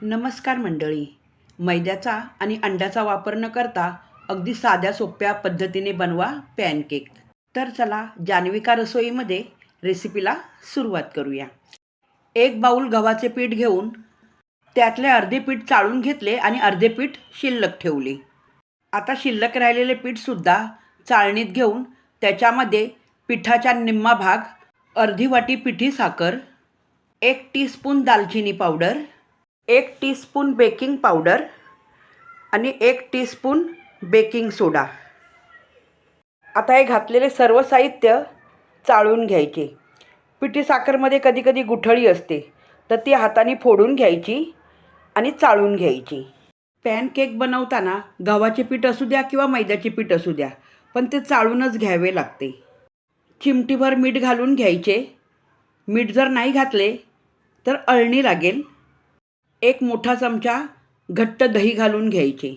नमस्कार मंडळी. मैद्याचा आणि अंड्याचा वापर न करता अगदी साध्या सोप्या पद्धतीने बनवा पॅनकेक. तर चला जान्हविका रसोईमध्ये रेसिपीला सुरुवात करूया. एक बाऊल गव्हाचे पीठ घेऊन त्यातले अर्धे पीठ चाळून घेतले आणि अर्धे पीठ शिल्लक ठेवले. आता शिल्लक राहिलेले पीठसुद्धा चाळणीत घेऊन त्याच्यामध्ये पिठाचा निम्मा भाग, अर्धी वाटी पिठी साखर, 1 टीस्पून दालचिनी पावडर, 1 टीस्पून बेकिंग पावडर आणि 1 टीस्पून बेकिंग सोडा. आता हे घातलेले सर्व साहित्य चाळून घ्यायचे. पिठी साखरमध्ये कधीकधी गुठळी असते, तर ती हाताने फोडून घ्यायची आणि चाळून घ्यायची. पॅनकेक बनवताना गव्हाचे पीठ असू द्या किंवा मैद्याचे पीठ असू द्या, पण ते चाळूनच घ्यावे लागते. चिमटीभर मीठ घालून घ्यायचे. मीठ जर नाही घातले तर अळणी लागेल. 1 मोठा चमचा घट्ट दही घालून घ्यायचे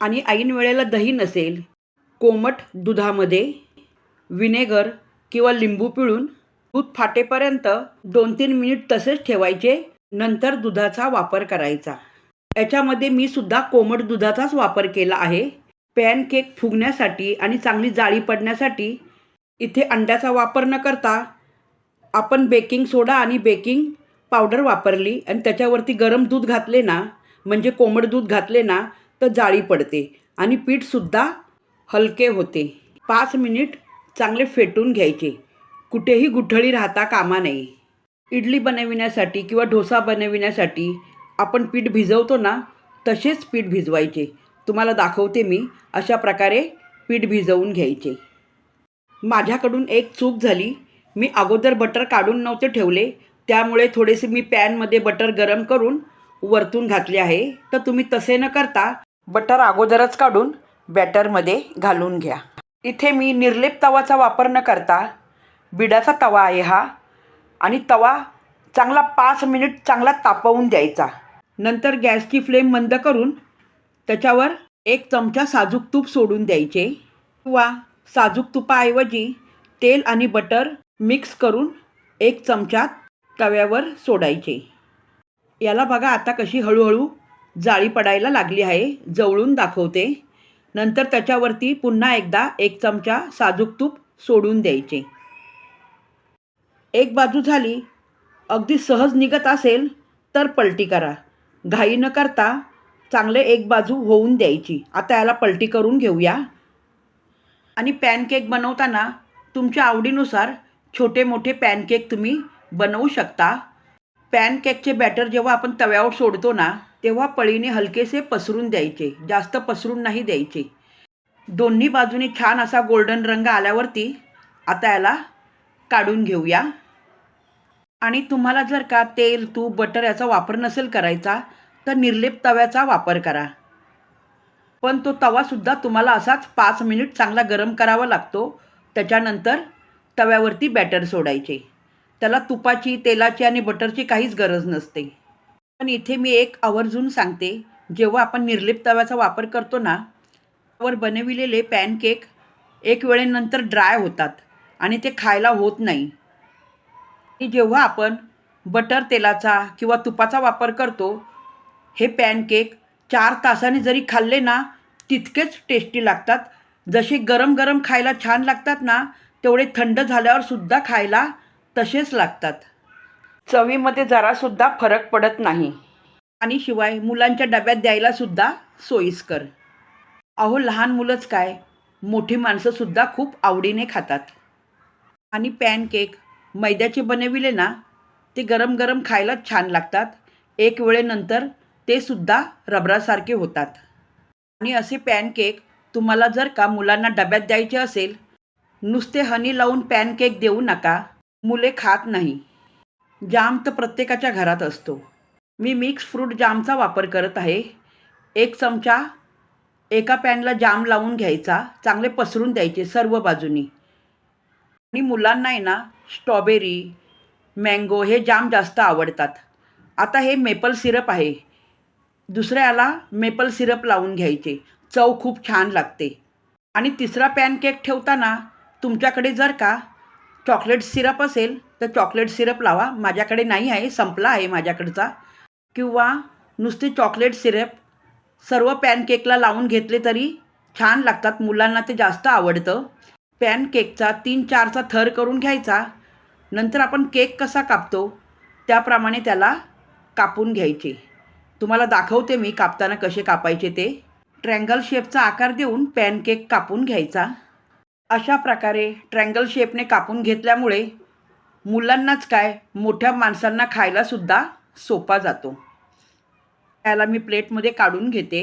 आणि ऐन वेळेला दही नसेल, कोमट दुधामध्ये व्हिनेगर किंवा लिंबू पिळून दूध फाटेपर्यंत 2-3 मिनिट तसेच ठेवायचे. नंतर दुधाचा वापर करायचा. याच्यामध्ये मी सुद्धा कोमट दुधाचाच वापर केला आहे. पॅनकेक फुगण्यासाठी आणि चांगली जाळी पडण्यासाठी इथे अंड्याचा वापर न करता आपण बेकिंग सोडा आणि बेकिंग पावडर वापरली आणि त्याच्यावरती गरम दूध घातले ना, म्हणजे कोमट दूध घातले ना, तर जाळी पडते आणि पीठसुद्धा हलके होते. 5 मिनिट चांगले फेटून घ्यायचे. कुठेही गुठळी राहता कामा नये. इडली बनविण्यासाठी किंवा डोसा बनविण्यासाठी आपण पीठ भिजवतो ना, तसेच पीठ भिजवायचे. तुम्हाला दाखवते मी. अशा प्रकारे पीठ भिजवून घ्यायचे. माझ्याकडून एक चूक झाली. मी अगोदर बटर काढून नव्हते ठेवले, त्यामुळे थोडेसे मी पॅनमध्ये बटर गरम करून वरतून घातले आहे. तर तुम्ही तसे न करता बटर अगोदरच काढून बॅटरमध्ये घालून घ्या. इथे मी निर्लेप तवाचा वापर न करता बिडाचा तवा आहे हा, आणि तवा चांगला 5 मिनिट चांगला तापवून द्यायचा. नंतर गॅसची फ्लेम मंद करून त्याच्यावर 1 चमचा साजूक तूप सोडून द्यायचे किंवा साजूक तुपाऐवजी तेल आणि बटर मिक्स करून 1 चमचा तव्यावर सोडायचे. याला बघा आता कशी हळूहळू जाळी पडायला लागली आहे. जवळून दाखवते. नंतर त्याच्यावरती पुन्हा एकदा 1 चमचा साजूक तूप सोडून द्यायचे. एक बाजू झाली, अगदी सहज निघत असेल तर पलटी करा. घाई न करता चांगले एक बाजू होऊन द्यायची. आता याला पलटी करून घेऊया. आणि पॅनकेक बनवताना तुमच्या आवडीनुसार छोटे मोठे पॅनकेक तुम्ही बनवू शकता. पॅनकेकचे बॅटर जेव्हा आपण तव्यावर सोडतो ना, तेव्हा पळीने हलकेसे पसरून द्यायचे. जास्त पसरून नाही द्यायचे. दोन्ही बाजूने छान असा गोल्डन रंग आल्यावरती आता याला काढून घेऊया. आणि तुम्हाला जर का तेल, तूप, बटर याचा वापर नसेल करायचा, तर निर्लेप तव्याचा वापर करा. पण तो तवासुद्धा तुम्हाला असाच 5 मिनिट चांगला गरम करावा लागतो. त्याच्यानंतर तव्यावरती बॅटर सोडायचे. त्याला तुपाची, तेलाची आणि बटरची काहीच गरज नसते. पण इथे मी एक आवर्जून सांगते, जेव्हा आपण निर्लेप तव्याचा वापर करतो ना, त्यावर बनविलेले पॅनकेक एक वेळेनंतर ड्राय होतात आणि ते खायला होत नाही. आणि जेव्हा आपण बटर, तेलाचा किंवा तुपाचा वापर करतो, हे पॅनकेक 4 तासाने जरी खाल्ले ना, तितकेच टेस्टी लागतात. जसे गरम गरम खायला छान लागतात ना, तेवढे थंड झाल्यावर सुद्धा खायला तसेच लागतात. चवीमध्ये जरासुद्धा फरक पडत नाही. आणि शिवाय मुलांच्या डब्यात द्यायला सुद्धा सोयीस्कर. अहो, लहान मुलंच काय, मोठी माणसंसुद्धा खूप आवडीने खातात. आणि पॅनकेक मैद्याचे बनविले ना, ते गरम गरम खायला छान लागतात. एक वेळेनंतर ते सुद्धा रबरासारखे होतात. आणि असे पॅनकेक तुम्हाला जर का मुलांना डब्यात द्यायचे असेल, नुसते हनी लावून पॅनकेक देऊ नका. मुले खात नाही. जाम तर प्रत्येकाच्या घरात असतो. मी मिक्स फ्रूट जामचा वापर करत आहे. 1 चमचा एका पॅनला जाम लावून घ्यायचा. चांगले पसरून द्यायचे सर्व बाजूनी. आणि मुलांना आहे ना, स्ट्रॉबेरी, मँगो हे जाम जास्त आवडतात. आता हे मेपल सिरप आहे. दुसऱ्याला मेपल सिरप लावून घ्यायचे. चव खूप छान लागते. आणि तिसरा पॅनकेक ठेवताना तुमच्याकडे जर का चॉकलेट सिरप असेल तर चॉकलेट सिरप लावा. माझ्याकडे नाही आहे, संपला आहे माझ्याकडचा. किंवा नुसते चॉकलेट सिरप सर्व पॅनकेकला लावून घेतले तरी छान लागतात. मुलांना ते जास्त आवडतं. पॅनकेकचा 3-4चा थर करून घ्यायचा. नंतर आपण केक कसा कापतो त्याप्रमाणे त्याला कापून घ्यायचे. तुम्हाला दाखवते मी कापताना कसे कापायचे ते. ट्रँगल शेपचा आकार देऊन पॅनकेक कापून घ्यायचा. अशा प्रकारे ट्रँगल शेपने कापून घेतल्यामुळे मुलांनाच काय मोठ्या माणसांना खायलासुद्धा सोपा जातो. त्याला मी प्लेटमध्ये काढून घेते.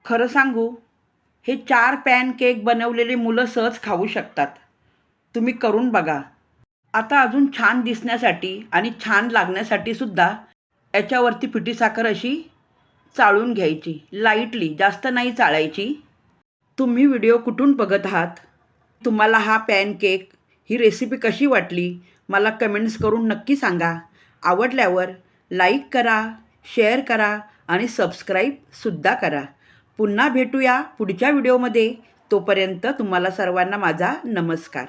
खरं सांगू, हे 4 पॅनकेक बनवलेले मुलं सहज खाऊ शकतात. तुम्ही करून बघा. आता अजून छान दिसण्यासाठी आणि छान लागण्यासाठी सुद्धा याच्यावरती पिठी साखर अशी चाळून घ्यायची. लाईटली, जास्त नाही चाळायची. तुम्ही व्हिडिओ कुठून बघत आहात? तुम्हाला हा पॅनकेक ही रेसिपी कशी वाटली मला कमेंट्स करून नक्की सांगा. आवडल्यावर लाईक करा, शेअर करा आणि सबस्क्राईबसुद्धा करा. पुन्हा भेटूया पुढच्या व्हिडिओमध्ये. तोपर्यंत तुम्हाला सर्वांना माझा नमस्कार.